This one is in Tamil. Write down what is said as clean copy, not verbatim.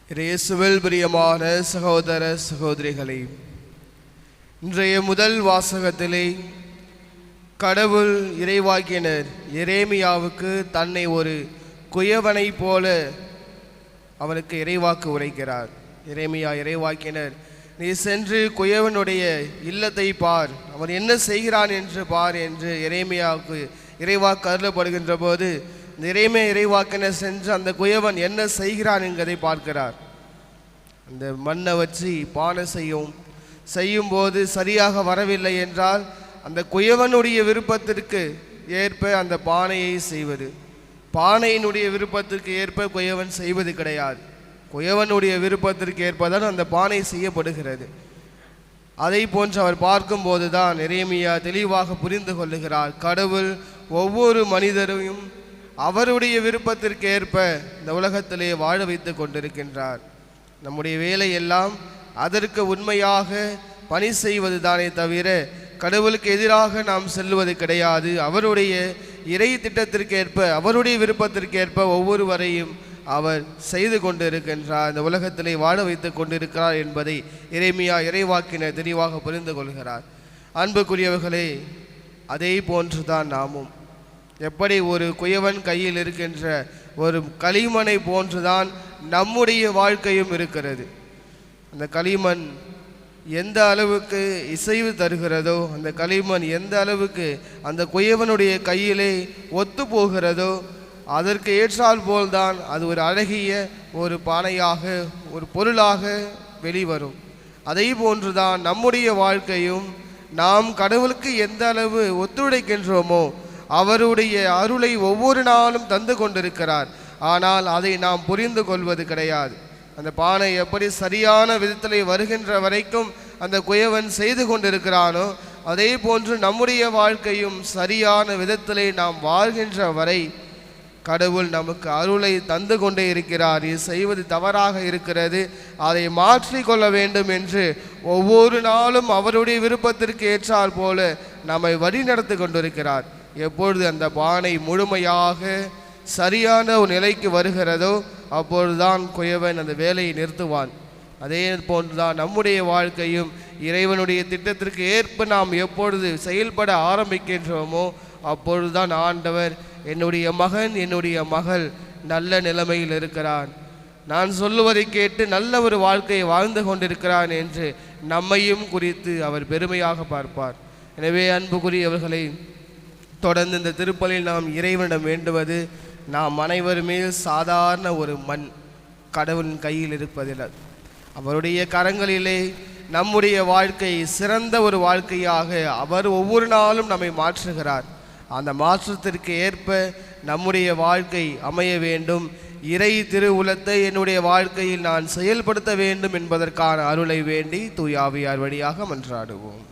இயேசுவில் பிரியமான சகோதர சகோதரிகளே, இன்றைய முதல் வாசகத்திலே கடவுள் இறைவாக்கினர் எரேமியாவுக்கு தன்னை ஒரு குயவனை போல அவனுக்கு இறைவாக்கு உரைக்கிறார். எரேமியா இறைவாக்கினர், நீ சென்று குயவனுடைய இல்லத்தை பார், அவன் என்ன செய்கிறான் என்று பார் என்று எரேமியாவுக்கு இறைவாக்கு அருளப்படுகின்ற போது எரேமியா இறைவாக்கினர் சென்று அந்த குயவன் என்ன செய்கிறான் என்பதை பார்க்கிறார். அந்த மண்ணை வச்சு பானை செய்யும்போது சரியாக வரவில்லை என்றால் அந்த குயவனுடைய விருப்பத்திற்கு ஏற்ப அந்த பானையை செய்வது. பானையினுடைய விருப்பத்திற்கு ஏற்ப குயவன் செய்வது கிடையாது. குயவனுடைய விருப்பத்திற்கு ஏற்பதான் அந்த பானை செய்யப்படுகிறது. அதை போன்று அவர் பார்க்கும்போது தான் எரேமியா தெளிவாக புரிந்து கொள்ளுகிறார். கடவுள் ஒவ்வொரு மனிதரையும் அவருடைய விருப்பத்திற்கு ஏற்ப இந்த உலகத்திலே வாழ வைத்து கொண்டிருக்கின்றார். நம்முடைய வேலையெல்லாம் அதற்கு உண்மையாக பணி செய்வது தானே தவிர கடவுளுக்கு எதிராக நாம் செல்வது கிடையாது. அவருடைய இறை திட்டத்திற்கு ஏற்ப அவருடைய விருப்பத்திற்கு ஏற்ப ஒவ்வொருவரையும் அவர் செய்து கொண்டிருக்கின்றார், இந்த உலகத்திலே வாழ வைத்து கொண்டிருக்கிறார் என்பதை எரேமியா இறைவாக்கினர் தெளிவாக புரிந்து கொள்கிறார். அன்புக்குரியவர்களே, அதே போன்றுதான் நாமும் எப்படி ஒரு குயவன் கையில் இருக்கின்ற ஒரு களிமண்ணை போன்றுதான் நம்முடைய வாழ்க்கையும் இருக்கிறது. அந்த களிமண் எந்த அளவுக்கு இசைவு தருகிறதோ, அந்த களிமண் எந்த அளவுக்கு அந்த குயவனுடைய கையிலே ஒத்து போகிறதோ அதற்கு ஏற்றால் போல்தான் அது ஒரு அழகிய ஒரு பானையாக ஒரு பொருளாக வெளிவரும். அதை போன்றுதான் நம்முடைய வாழ்க்கையும் நாம் கடவுளுக்கு எந்த அளவு ஒத்துழைக்கின்றோமோ அவருடைய அருளை ஒவ்வொரு நாளும் தந்து கொண்டிருக்கிறார். ஆனால் அதை நாம் புரிந்து கொள்வது கிடையாது. அந்த பானை எப்படி சரியான விதத்திலே வருகின்ற வரைக்கும் அந்த குயவன் செய்து கொண்டிருக்கிறானோ அதே போன்று நம்முடைய வாழ்க்கையும் சரியான விதத்திலே நாம் வாழ்கின்ற வரை கடவுள் நமக்கு அருளை தந்து கொண்டே இருக்கிறார். இது செய்வது தவறாக இருக்கிறது, அதை மாற்றிக்கொள்ள வேண்டும் என்று ஒவ்வொரு நாளும் அவருடைய விருப்பத்திற்கு ஏற்றால் போல நம்மை வழி நடத்தி கொண்டிருக்கிறார். எப்பொழுது அந்த பானை முழுமையாக சரியான ஒரு நிலைக்கு வருகிறதோ அப்பொழுதுதான் குயவன் அந்த வேலையை நிறுத்துவான். அதே போன்றுதான் நம்முடைய வாழ்க்கையும் இறைவனுடைய திட்டத்திற்கு ஏற்ப நாம் எப்பொழுது செயல்பட ஆரம்பிக்கின்றோமோ அப்பொழுதுதான் ஆண்டவர் என்னுடைய மகன் என்னுடைய மகள் நல்ல நிலைமையில் இருக்கிறான், நான் சொல்லுவதை கேட்டு நல்ல ஒரு வாழ்க்கையை வாழ்ந்து கொண்டிருக்கிறான் என்று நம்மையும் குறித்து அவர் பெருமையாக பார்ப்பார். எனவே அன்புக்குரியவர்களை, தொடர்ந்து இந்த திருப்பலில் நாம் இறைவனிடம் வேண்டுவது, நாம் அனைவருமே சாதாரண ஒரு மண் கடவுளின் கையில் இருப்பதில்லை. அவருடைய கரங்களிலே நம்முடைய வாழ்க்கை சிறந்த ஒரு வாழ்க்கையாக அவர் ஒவ்வொரு நாளும் நம்மை மாற்றுகிறார். அந்த மாற்றத்திற்கு ஏற்ப நம்முடைய வாழ்க்கை அமைய வேண்டும். இறை திருவுலத்தை என்னுடைய வாழ்க்கையில் நான் செயல்படுத்த வேண்டும் என்பதற்கான அருளை வேண்டி தூய ஆவியார் வழியாக மன்றாடுவோம்.